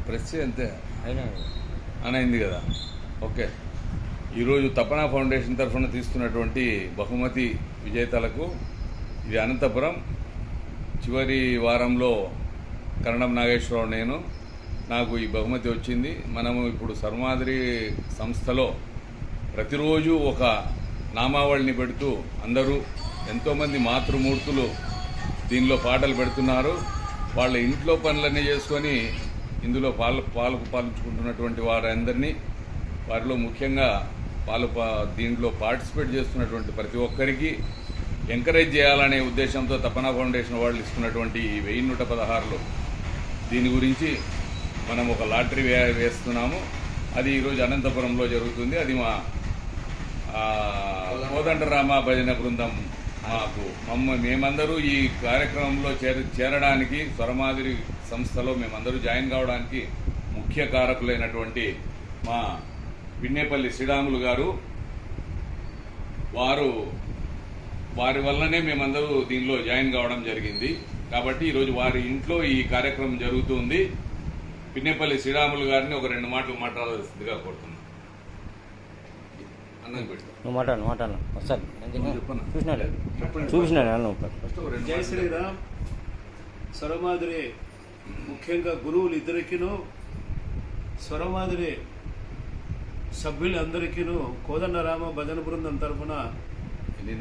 Press అంతే అయింది కదా. ఓకే, ఈరోజు తపన ఫౌండేషన్ తరఫున తీస్తున్నటువంటి బహుమతి విజేతలకు ఇది అనంతపురం చివరి వారంలో కరణం నాగేశ్వరరావు నాకు ఈ బహుమతి వచ్చింది. మనము ఇప్పుడు సర్మాద్రి సంస్థలో ప్రతిరోజు ఒక నామావళిని పెడుతూ అందరూ ఎంతోమంది మాతృమూర్తులు దీనిలో పాటలు పెడుతున్నారు. వాళ్ళ ఇంట్లో పనులన్నీ చేసుకొని ఇందులో పాల్గొంటున్నటువంటి వారందరినీ, వారిలో ముఖ్యంగా దీంట్లో పార్టిసిపేట్ చేస్తున్నటువంటి ప్రతి ఒక్కరికి ఎంకరేజ్ చేయాలనే ఉద్దేశంతో తపన ఫౌండేషన్ వాళ్ళు ఇస్తున్నటువంటి 1116 దీని గురించి మనం ఒక లాటరీ వేస్తున్నాము. అది ఈరోజు అనంతపురంలో జరుగుతుంది. అది మా కోదండరామ భజన బృందం మేమందరూ ఈ కార్యక్రమంలో చేరడానికి స్వరమాదిరి సంస్థలో మేమందరూ జాయిన్ కావడానికి ముఖ్య కారకులైనటువంటి మా పిన్నేపల్లి శ్రీరాములు గారు, వారి వల్లనే మేమందరూ దీనిలో జాయిన్ కావడం జరిగింది. కాబట్టి ఈరోజు వారి ఇంట్లో ఈ కార్యక్రమం జరుగుతుంది. పిన్నేపల్లి శ్రీరాములు గారిని ఒక 2 మాటలు మాట్లాడాల్సిందిగా కోరుతున్నాను. జై శ్రీరామ్. స్వరమాదిరి ముఖ్యంగా గురువులు ఇద్దరికిను, స్వరమాదిరి సభ్యులందరికీను కోదండరామ భజన బృందం తరఫున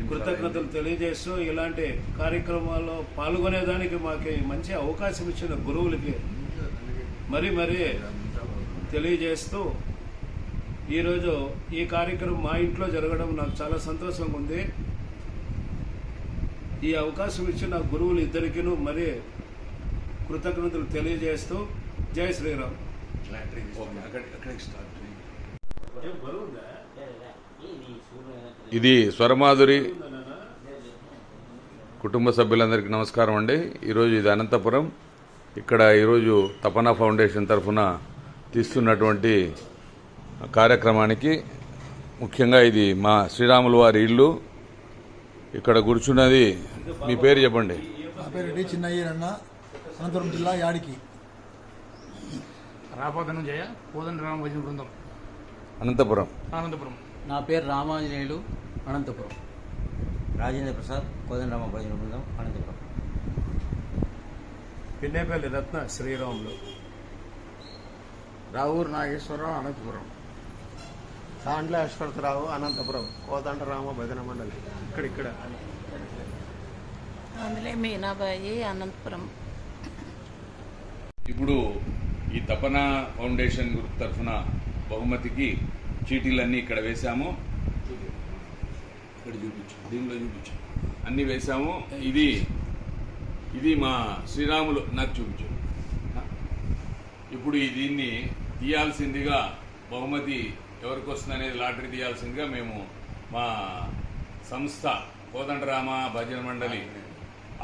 కృతజ్ఞతలు తెలియజేస్తూ ఇలాంటి కార్యక్రమాల్లో పాల్గొనేదానికి మాకు మంచి అవకాశం ఇచ్చిన గురువులకి మరీ తెలియజేస్తూ ఈరోజు ఈ కార్యక్రమం మా ఇంట్లో జరగడం నాకు చాలా సంతోషంగా ఉంది. ఈ అవకాశం ఇచ్చిన గురువులు ఇద్దరికిను మరీ కృతజ్ఞతలు తెలియజేస్తూ జై శ్రీరామ్. ఇది స్వరమాధురి కుటుంబ సభ్యులందరికీ నమస్కారం అండి. ఈరోజు ఇది అనంతపురం. ఇక్కడ ఈరోజు తపన ఫౌండేషన్ తరఫున తీస్తున్నటువంటి కార్యక్రమానికి ముఖ్యంగా ఇది మా శ్రీరాములు వారి ఇల్లు. ఇక్కడ కూర్చున్నది, మీ పేరు చెప్పండి. నా పేరు డి చిన్నయ్యన్న, అనంతపురం జిల్లా యాడికి. రాపోదనం జయ కోదండరామ భజన బృందం అనంతపురం. నా పేరు రామాంజనేయులు, అనంతపురం. రాజేంద్ర ప్రసాద్, కోదండరామ భజన బృందం, అనంతపురం. పిన్నేపల్లి రత్న శ్రీరాములు. రావూరు నాగేశ్వరరావు, అనంతపురం. సాండ్ల అశ్వత్థరావు, అనంతపురం. కోదండరామ భజన మండలి ఇక్కడ. అందులో మీనాబాయి, అనంతపురం. ఇప్పుడు ఈ తపన ఫౌండేషన్ గ్రూప్ తరఫున బహుమతికి చీటీలన్నీ ఇక్కడ వేశాము. ఇక్కడ దీనిలో చూపించు, అన్నీ వేశాము. ఇది మా శ్రీరాములు నాకు చూపించు. ఇప్పుడు దీన్ని తీయాల్సిందిగా, బహుమతి ఎవరికి వస్తుంది అనేది లాటరీ తీయాల్సిందిగా మేము మా సంస్థ కోదండరామ భజన మండలి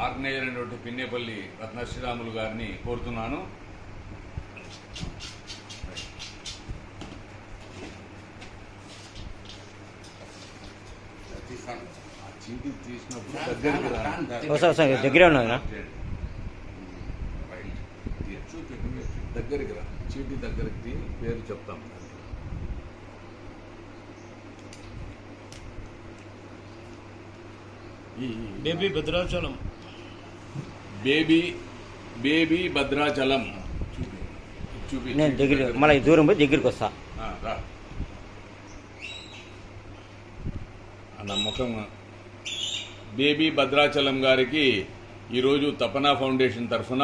ఆర్గనైజర్ అయినటువంటి పిన్నేపల్లి రత్న శ్రీరాములు గారిని కోరుతున్నాను. చీటీ తీసినప్పుడు దగ్గరే ఉన్నదా? దగ్గరికి రా, చీటీ దగ్గరికి తీసి పేరు చెప్తాం. బేబీ భద్రాచలం. బేబీ భద్రాచలం చూపి. నేను దగ్గర మళ్ళీ దూరం పోయి దగ్గరికి వస్తా. రా, నమ్మకం. బేబీ భద్రాచలం గారికి ఈరోజు తపన ఫౌండేషన్ తరఫున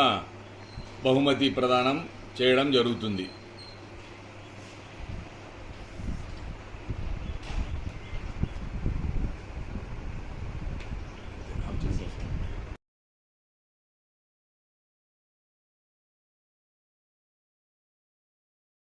బహుమతి ప్రదానం చేయడం జరుగుతుంది.